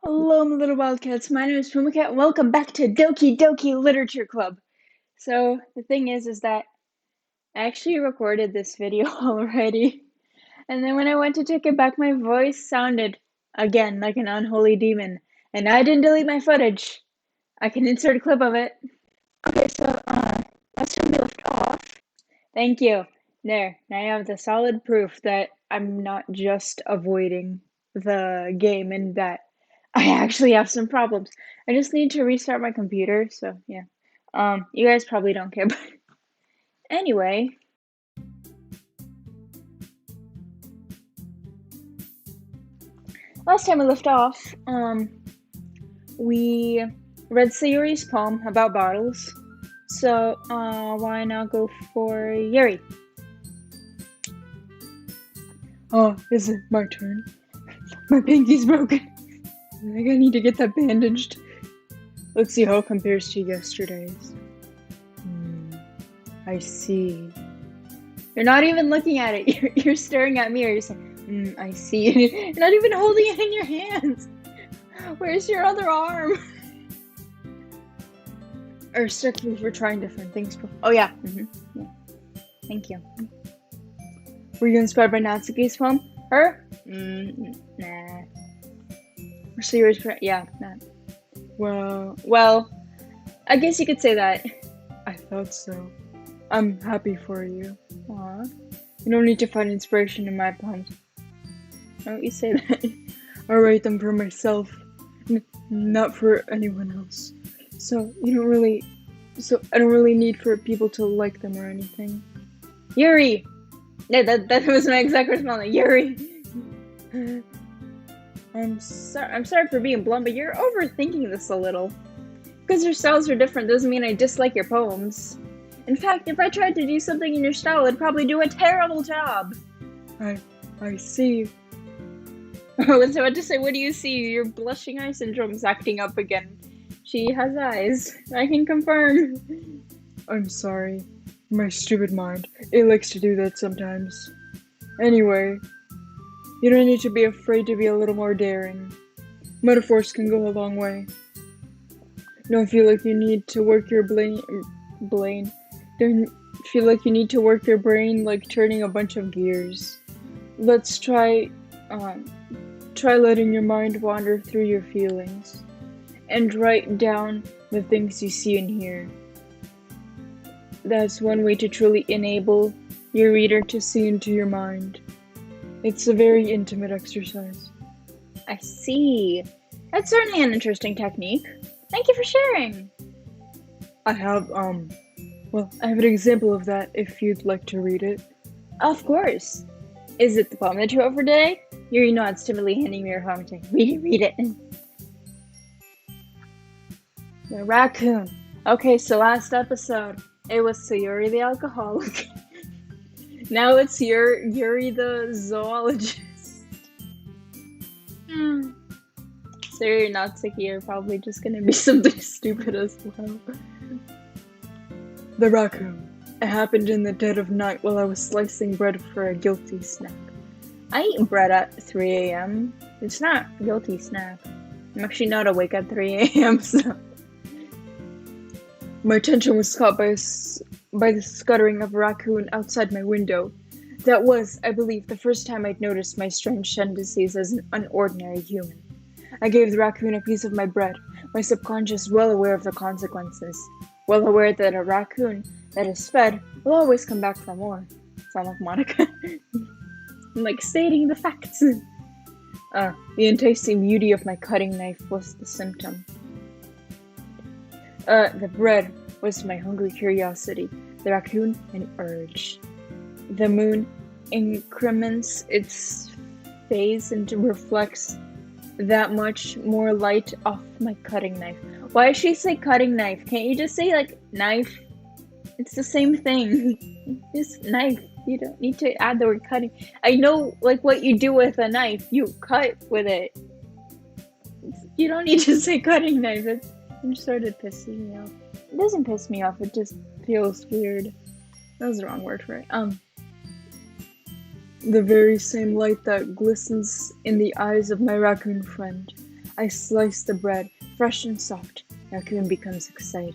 Hello, my little wildcats. My name is Puma Cat. Welcome back to Doki Doki Literature Club. So the thing is that I actually recorded this video already, and then when I went to take it back, my voice sounded again like an unholy demon, and I didn't delete my footage. I can insert a clip of it. Okay, so last time we left off. Thank you. There. Now I have the solid proof that I'm not just avoiding the game and that I actually have some problems. I just need to restart my computer, so yeah. You guys probably don't care, but anyway. Last time we left off, we read Sayuri's poem about bottles. So, why not go for Yuri? Oh, is it my turn? My pinky's broken. I think I need to get that bandaged. Let's see how it compares to yesterday's. I see. You're not even looking at it. You're staring at me, or you're saying, I see. You're not even holding it in your hands. Where's your other arm? Or strictly for trying different things. Oh, yeah. Yeah. Thank you. Were you inspired by Natsuki's poem? Her? Nah. Or Sayuri's yeah, nah. Well, I guess you could say that. I thought so. I'm happy for you. Aw. You don't need to find inspiration in my poems. Why don't you say that? I write them for myself, not for anyone else. So I don't really need for people to like them or anything. Yuri! Yeah, that was my exact response. Yuri! I'm sorry for being blunt, but you're overthinking this a little. Because your styles are different doesn't mean I dislike your poems. In fact, if I tried to do something in your style, I'd probably do a terrible job. I see. I was about to say, what do you see? Your blushing eye syndrome's acting up again. She has eyes. I can confirm. I'm sorry. My stupid mind. It likes to do that sometimes. Anyway, you don't need to be afraid to be a little more daring. Metaphors can go a long way. Don't feel like you need to work your brain. Don't feel like you need to work your brain like turning a bunch of gears. Let's try letting your mind wander through your feelings and write down the things you see and hear. That's one way to truly enable your reader to see into your mind. It's a very intimate exercise. I see. That's certainly an interesting technique. Thank you for sharing. I have an example of that if you'd like to read it. Of course. Is it the poem that you wrote for today? You're not timidly handing me your poem saying, read it. The raccoon. Okay, so last episode, it was Sayuri the alcoholic. Now it's Yuri the zoologist. So you're not sick, you're probably just gonna be something stupid as well. The raccoon. It happened in the dead of night while I was slicing bread for a guilty snack. I eat bread at 3 a.m. It's not a guilty snack. I'm actually not awake at 3 a.m. so... My attention was caught by the scuttering of a raccoon outside my window. That was, I believe, the first time I'd noticed my strange tendencies as an unordinary human. I gave the raccoon a piece of my bread, my subconscious well aware of the consequences, well aware that a raccoon that is fed will always come back for more. Sound like Monika? I'm like stating the facts. The enticing beauty of my cutting knife was the symptom. The bread was my hungry curiosity, the raccoon an urge. The moon increments its phase and reflects that much more light off my cutting knife. Why does she say cutting knife? Can't you just say, like, knife? It's the same thing. Just knife. You don't need to add the word cutting. I know, like, what you do with a knife. You cut with it. You don't need to say cutting knife. It started pissing me off. It doesn't piss me off. It just feels weird. That was the wrong word for it. The very same light that glistens in the eyes of my raccoon friend. I slice the bread, fresh and soft. Raccoon becomes excited.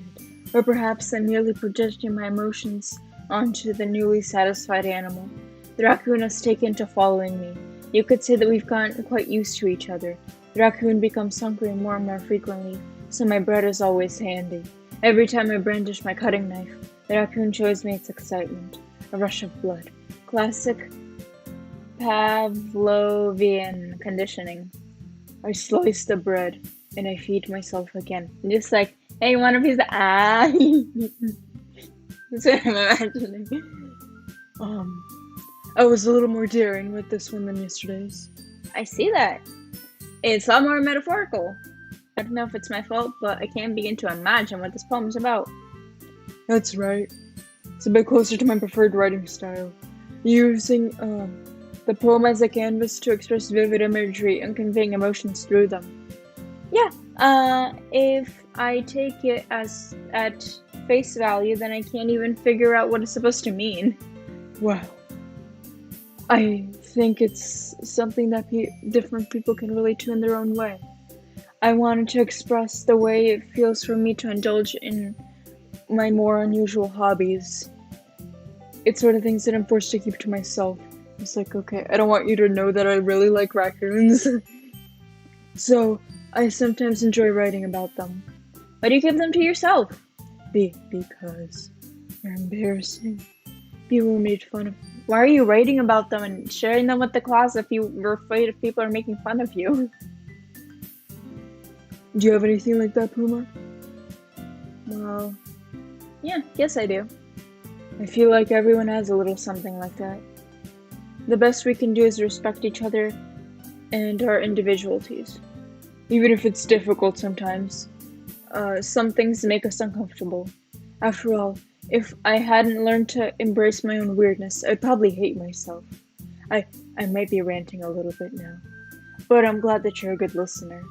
Or perhaps I'm merely projecting my emotions onto the newly satisfied animal. The raccoon has taken to following me. You could say that we've gotten quite used to each other. The raccoon becomes hungry more and more frequently, so my bread is always handy. Every time I brandish my cutting knife, the raccoon shows me its excitement. A rush of blood. Classic Pavlovian conditioning. I slice the bread, and I feed myself again. Just like, hey, you want a piece of That's what I'm imagining. I was a little more daring with this one than yesterday's. I see that. It's a lot more metaphorical. I don't know if it's my fault, but I can't begin to imagine what this poem's about. That's right. It's a bit closer to my preferred writing style. Using the poem as a canvas to express vivid imagery and conveying emotions through them. Yeah, if I take it as at face value, then I can't even figure out what it's supposed to mean. Wow. I think it's something that different people can relate to in their own way. I wanted to express the way it feels for me to indulge in my more unusual hobbies. It's sort of things that I'm forced to keep to myself. It's like, okay, I don't want you to know that I really like raccoons. So, I sometimes enjoy writing about them. Why do you keep them to yourself? Because they're embarrassing. People made fun of me. Why are you writing about them and sharing them with the class if you were afraid if people are making fun of you? Do you have anything like that, Puma? Well, yeah, yes I do. I feel like everyone has a little something like that. The best we can do is respect each other and our individualities. Even if it's difficult sometimes. Some things make us uncomfortable. After all, if I hadn't learned to embrace my own weirdness, I'd probably hate myself. I might be ranting a little bit now, but I'm glad that you're a good listener.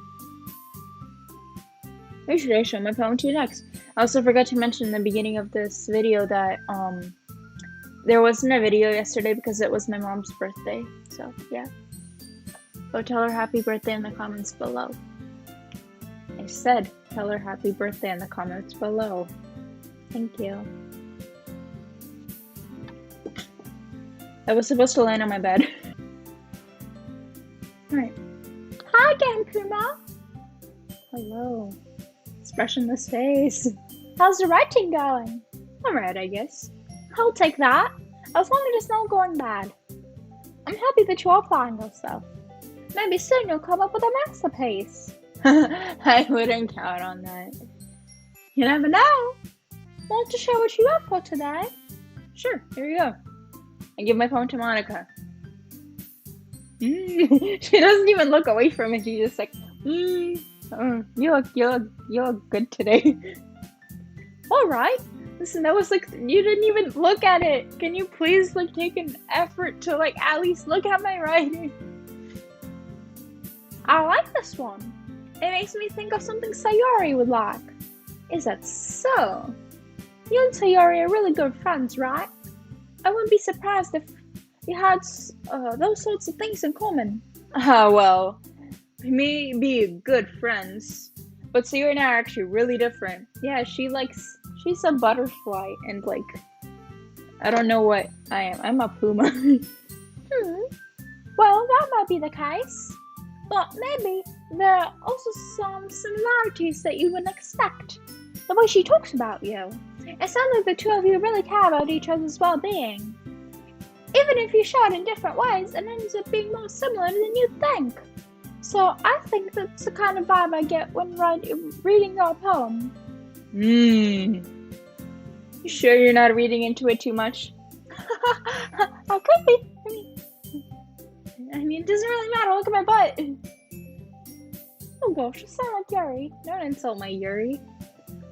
Who should I show my poem to next? I also forgot to mention in the beginning of this video that there wasn't a video yesterday because it was my mom's birthday, so yeah. Go tell her happy birthday in the comments below. I said tell her happy birthday in the comments below. Thank you. I was supposed to land on my bed. Alright. Hi again, Puma. Hello. Expressionless face. How's the writing going? Alright, I guess. I'll take that, as long as it's not going bad. I'm happy that you are applying yourself. Maybe soon you'll come up with a masterpiece. I wouldn't count on that. You never know. Want to share what you have for today? Sure, here you go. I give my phone to Monika. She doesn't even look away from it. She's just like, you look good today. All right. Listen, that was like, you didn't even look at it. Can you please like take an effort to like at least look at my writing? I like this one. It makes me think of something Sayori would like. Is that so? You and Sayori are really good friends, right? I wouldn't be surprised if you had those sorts of things in common. Well, we may be good friends, but Sayori and I are actually really different. Yeah, she's a butterfly, and like, I don't know what I am. I'm a puma. Well, that might be the case. But maybe there are also some similarities that you wouldn't expect. The way she talks about you. It sounds like the two of you really care about each other's well-being. Even if you show it in different ways, it ends up being more similar than you think. So I think that's the kind of vibe I get when reading your poem. You sure you're not reading into it too much? I could be. I mean, it doesn't really matter. Look at my butt. Oh gosh, you sound like Yuri. Don't insult my Yuri.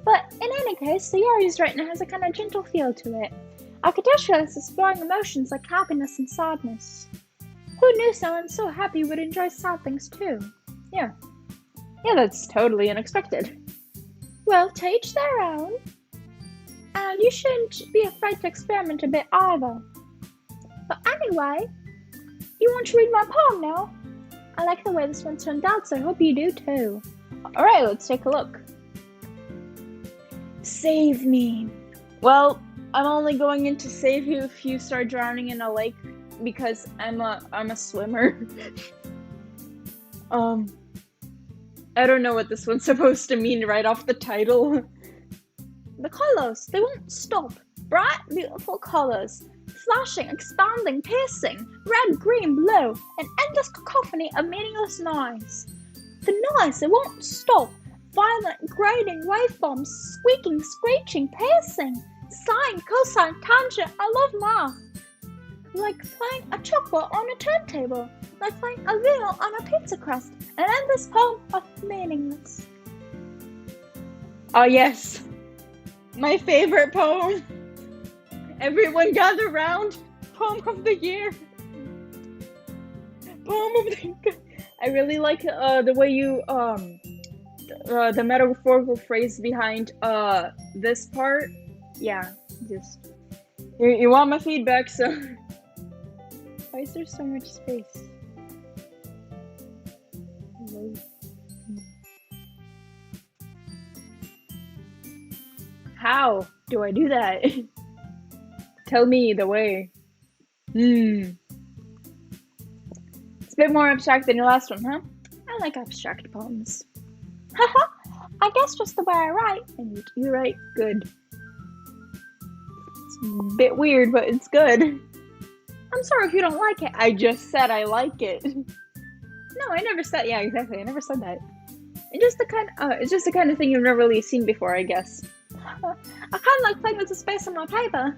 But in any case, the Yuri's writing has a kind of gentle feel to it. I could tell she likes exploring emotions like happiness and sadness. Who knew someone so happy would enjoy sad things too? Yeah, that's totally unexpected. Well, to each their own. And you shouldn't be afraid to experiment a bit either. But anyway, you want to read my poem now? I like the way this one turned out, so I hope you do too. Alright, let's take a look. Save me. Well, I'm only going in to save you if you start drowning in a lake because I'm a swimmer. I don't know what this one's supposed to mean right off the title. The colors, they won't stop. Bright, beautiful colors. Flashing, expanding, piercing. Red, green, blue. An endless cacophony of meaningless noise. The noise, it won't stop. Violent, grating, waveforms. Squeaking, screeching, piercing. Sine, cosine, tangent. I love math. Like playing a chalkboard on a turntable. Like playing a wheel on a pizza crust. An endless poem of meaningless. Oh yes. My favorite poem. Everyone gather round. Poem of the year. Poem of the year. I really like the way you the metaphorical phrase behind this part. Yeah, just you want my feedback, so why is there so much space? How do I do that? Tell me the way. It's a bit more abstract than your last one, huh? I like abstract poems. Haha, I guess just the way I write. And you write good. It's a bit weird, but it's good. I'm sorry if you don't like it. I just said I like it. No, I never said. Yeah, exactly. I never said that. It's just the kind of thing you've never really seen before, I guess. I kind of like playing with the space on my paper.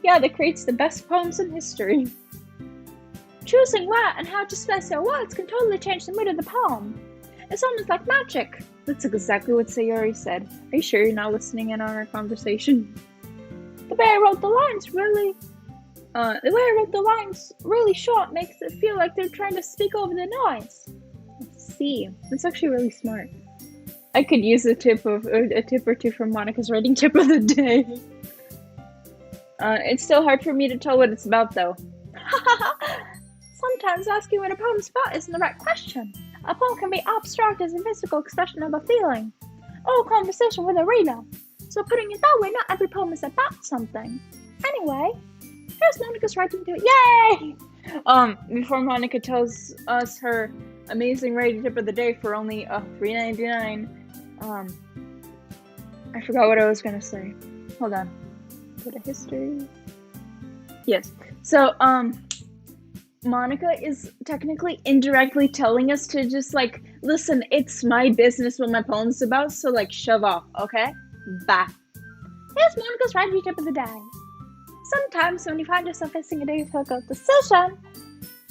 Yeah, that creates the best poems in history. Choosing where and how to space your words can totally change the mood of the poem. It's almost like magic. That's exactly what Sayori said. Are you sure you're not listening in on our conversation? The way I wrote the lines really short makes it feel like they're trying to speak over the noise. Let's see. That's actually really smart. I could use a tip or two from Monika's writing tip of the day. It's still hard for me to tell what it's about, though. Sometimes asking what a poem's about isn't the right question. A poem can be abstract as a physical expression of a feeling, or a conversation with a reader. So putting it that way, not every poem is about something. Anyway, here's Monika's writing tip. Yay! Before Monika tells us her amazing writing tip of the day for only $3.99. I forgot what I was gonna say. Hold on. Go to history. Yes. So, Monika is technically indirectly telling us to just, like, listen, it's my business what my poem's about, so, like, shove off, okay? Bye. Here's Monika's writing tip of the day. Sometimes when you find yourself facing a difficult decision,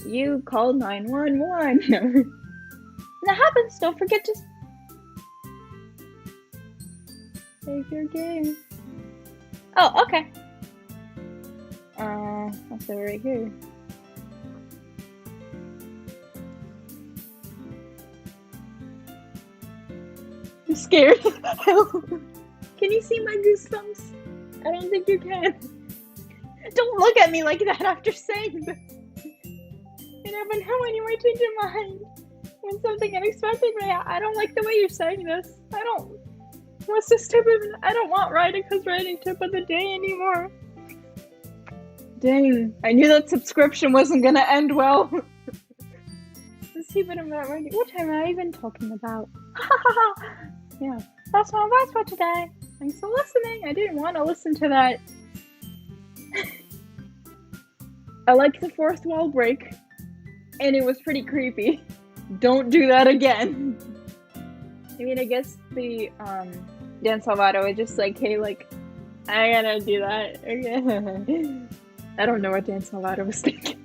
you call 911. When that happens, don't forget to save your game. Oh, okay. I'll say right here. I'm scared. Can you see my goosebumps? I don't think you can. Don't look at me like that after saying this. You never know when you might change your mind. When something unexpected may happen. I don't like the way you're saying this. What's this tip of... I don't want Rhydeka's writing tip of the day anymore. Dang. I knew that subscription wasn't gonna end well. Let's see what I'm about writing. What am I even talking about? Yeah. That's my advice for today. Thanks for listening. I didn't want to listen to that. I like the fourth wall break, and it was pretty creepy. Don't do that again. I mean, I guess the Dan Salvato is just like, hey, like, I gotta do that. Okay. I don't know what Dan Salvato was thinking.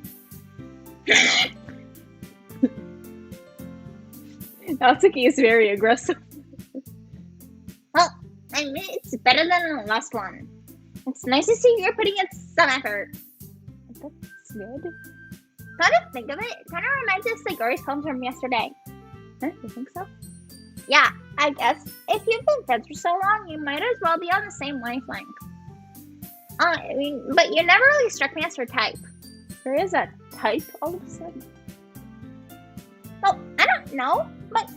Natsuki is very aggressive. Well, I mean, it's better than the last one. It's nice to see you're putting in some effort. That's good. Kind of think of it, it kind of reminds us of Gary's poems from yesterday. Huh? You think so? Yeah, I guess. If you've been friends for so long, you might as well be on the same wavelength. I mean, but you never really struck me as her type. There is a type all of a sudden. Well, I don't know, but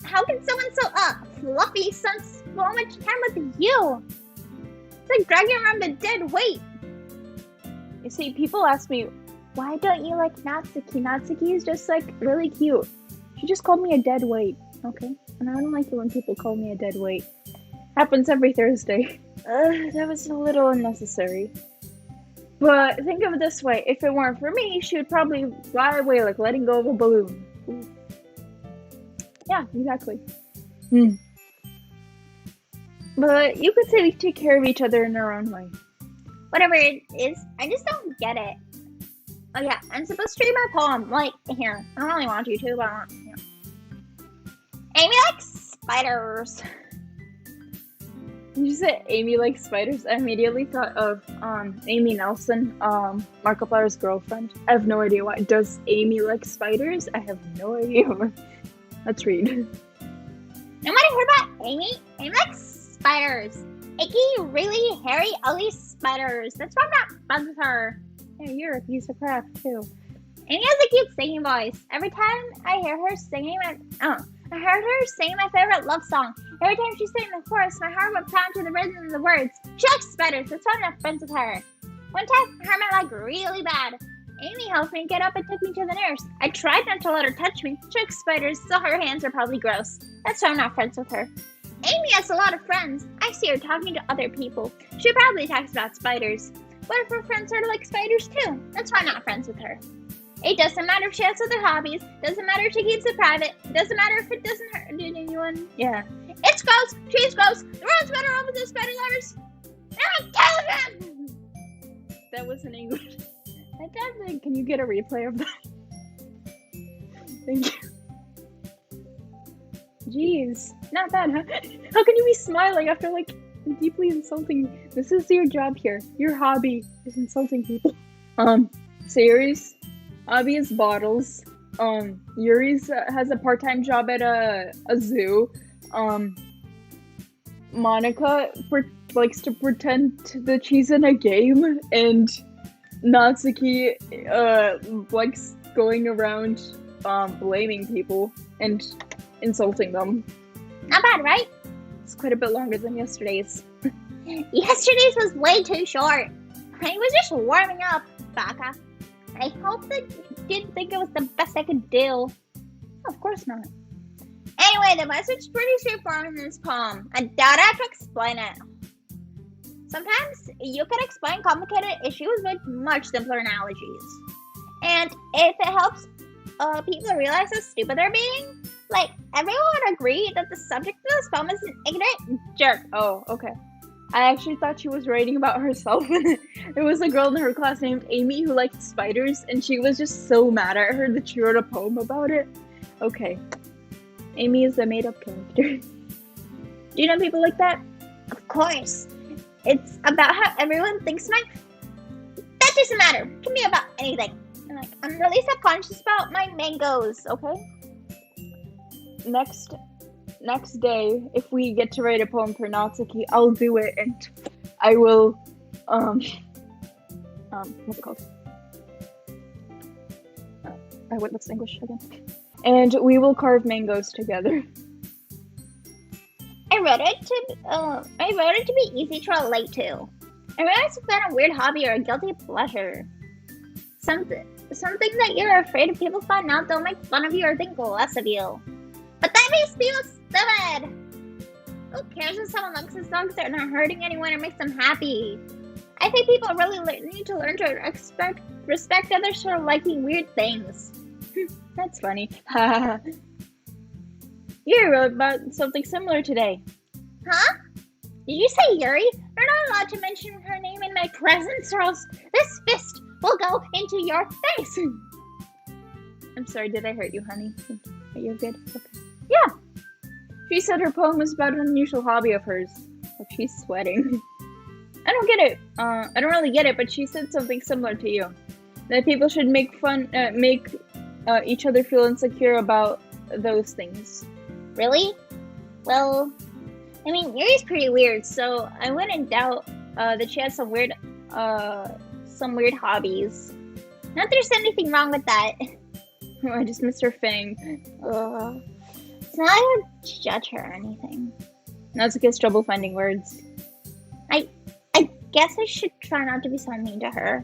how can someone so fluffy spend so much time with you? It's like dragging around a dead weight. You see, people ask me, why don't you like Natsuki? Natsuki is just like really cute. She just called me a dead weight, okay? And I don't like it when people call me a dead weight. Happens every Thursday. That was a little unnecessary. But think of it this way, if it weren't for me, she would probably fly away like letting go of a balloon. Ooh. Yeah, exactly. But you could say we take care of each other in our own way. Whatever it is, I just don't get it. Oh yeah, I'm supposed to read my poem. Like, here. I don't really want you to, but I want you. Amy likes spiders. Did you say Amy likes spiders? I immediately thought of Amy Nelson, Markiplier's girlfriend. I have no idea why. Does Amy like spiders? I have no idea. Let's read. Nobody heard about Amy? Amy likes spiders. Icky, really hairy, ugly spiders. That's why I'm not friends with her. Yeah, you're a piece of crap too. Amy has a cute singing voice. Every time I hear her singing I heard her sing my favorite love song. Every time she sang the chorus, my heart would pound to the rhythm of the words. She likes spiders, that's why I'm not friends with her. One time, I hurt my leg really bad. Amy helped me get up and took me to the nurse. I tried not to let her touch me. She likes spiders, so her hands are probably gross. That's why I'm not friends with her. Amy has a lot of friends. I see her talking to other people. She probably talks about spiders. What if her friends are like spiders too? That's why I'm not friends with her. It doesn't matter if she has other hobbies. Doesn't matter if she keeps it private. Doesn't matter if it doesn't hurt anyone. Yeah. It's gross. She's gross. The world's better off with the spider lovers. I'm intelligent. That wasn't English. Can you get a replay of that? Thank you. Jeez. Not bad, huh? How can you be smiling after like deeply insulting? This is your job here. Your hobby is insulting people. Sayuri's hobby is bottles. Yuri's has a part-time job at a zoo. Monika likes to pretend that she's in a game, and Natsuki likes going around blaming people and insulting them. Not bad, right? It's quite a bit longer than yesterday's. Yesterday's was way too short. I was just warming up, Baka. I hope that you didn't think it was the best I could do. Of course not. Anyway, the message's pretty straightforward in this poem. I doubt I have to explain it. Sometimes you can explain complicated issues with much simpler analogies. And if it helps people realize how stupid they're being, like, everyone would agree that the subject of this poem is an ignorant jerk. Oh, okay. I actually thought she was writing about herself. There was a girl in her class named Amy who liked spiders, and she was just so mad at her that she wrote a poem about it. Okay. Amy is a made-up character. Do you know people like that? Of course. It's about how everyone thinks that doesn't matter. It can be about anything. And like, I'm really subconscious about my mangoes, okay? Next day, if we get to write a poem for Natsuki, I'll do it, and I will, what's it called? What's English again? And we will carve mangoes together. I wrote it to be easy to relate to. I realized it's not a weird hobby or a guilty pleasure. Something that you're afraid if people find out they'll make fun of you or think less of you. But that makes people stupid! Who cares if someone likes as long as they're not hurting anyone or makes them happy? I think people really need to learn to respect others for liking weird things. That's funny. You wrote about something similar today. Huh? Did you say Yuri? You're not allowed to mention her name in my presence, or else this fist will go into your face. I'm sorry, did I hurt you, honey? Are you good? Okay. Yeah. She said her poem was about an unusual hobby of hers. Like she's sweating. I don't get it. I don't really get it, but she said something similar to you. That people should make each other feel insecure about those things. Really? Well, I mean, Yuri's pretty weird, so I wouldn't doubt that she has some weird hobbies. Not that there's anything wrong with that. I just missed her fang. It's not like I judge her or anything. Natsuka's trouble finding words. I guess I should try not to be so mean to her.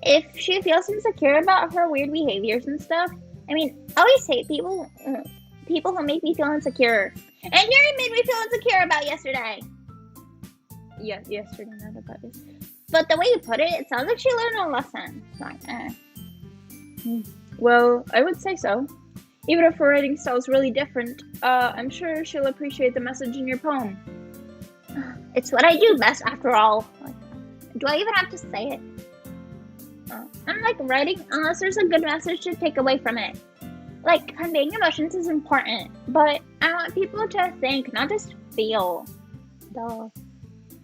If she feels insecure about her weird behaviors and stuff, I mean, I always hate people who make me feel insecure. And Yuri made me feel insecure about yesterday. Yeah, yesterday, not about this. But the way you put it sounds like she learned a lesson. So, Well, I would say so. Even if her writing style is really different, I'm sure she'll appreciate the message in your poem. It's what I do best, after all. Like, do I even have to say it? I'm like writing unless there's a good message to take away from it. Like, conveying emotions is important, but I want people to think, not just feel. Duh.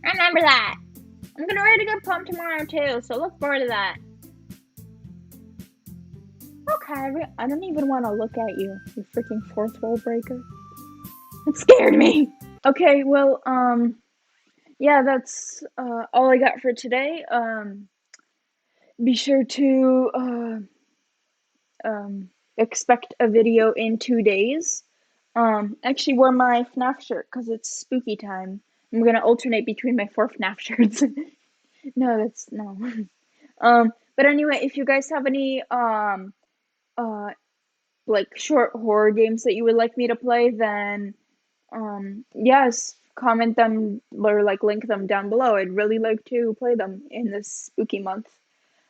Remember that. I'm gonna write a good poem tomorrow too, so look forward to that. Okay, I don't even want to look at you, you freaking fourth-wall breaker. It scared me. Okay, well, yeah, that's all I got for today. Be sure to expect a video in 2 days. Actually wear my FNAF shirt because it's spooky time. I'm gonna alternate between my 4 FNAF shirts. No. But anyway, if you guys have any like short horror games that you would like me to play, then yes, comment them or like link them down below. I'd really like to play them in this spooky month.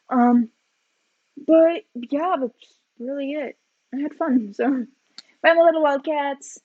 But yeah, that's really it. I had fun, so bye my little wildcats.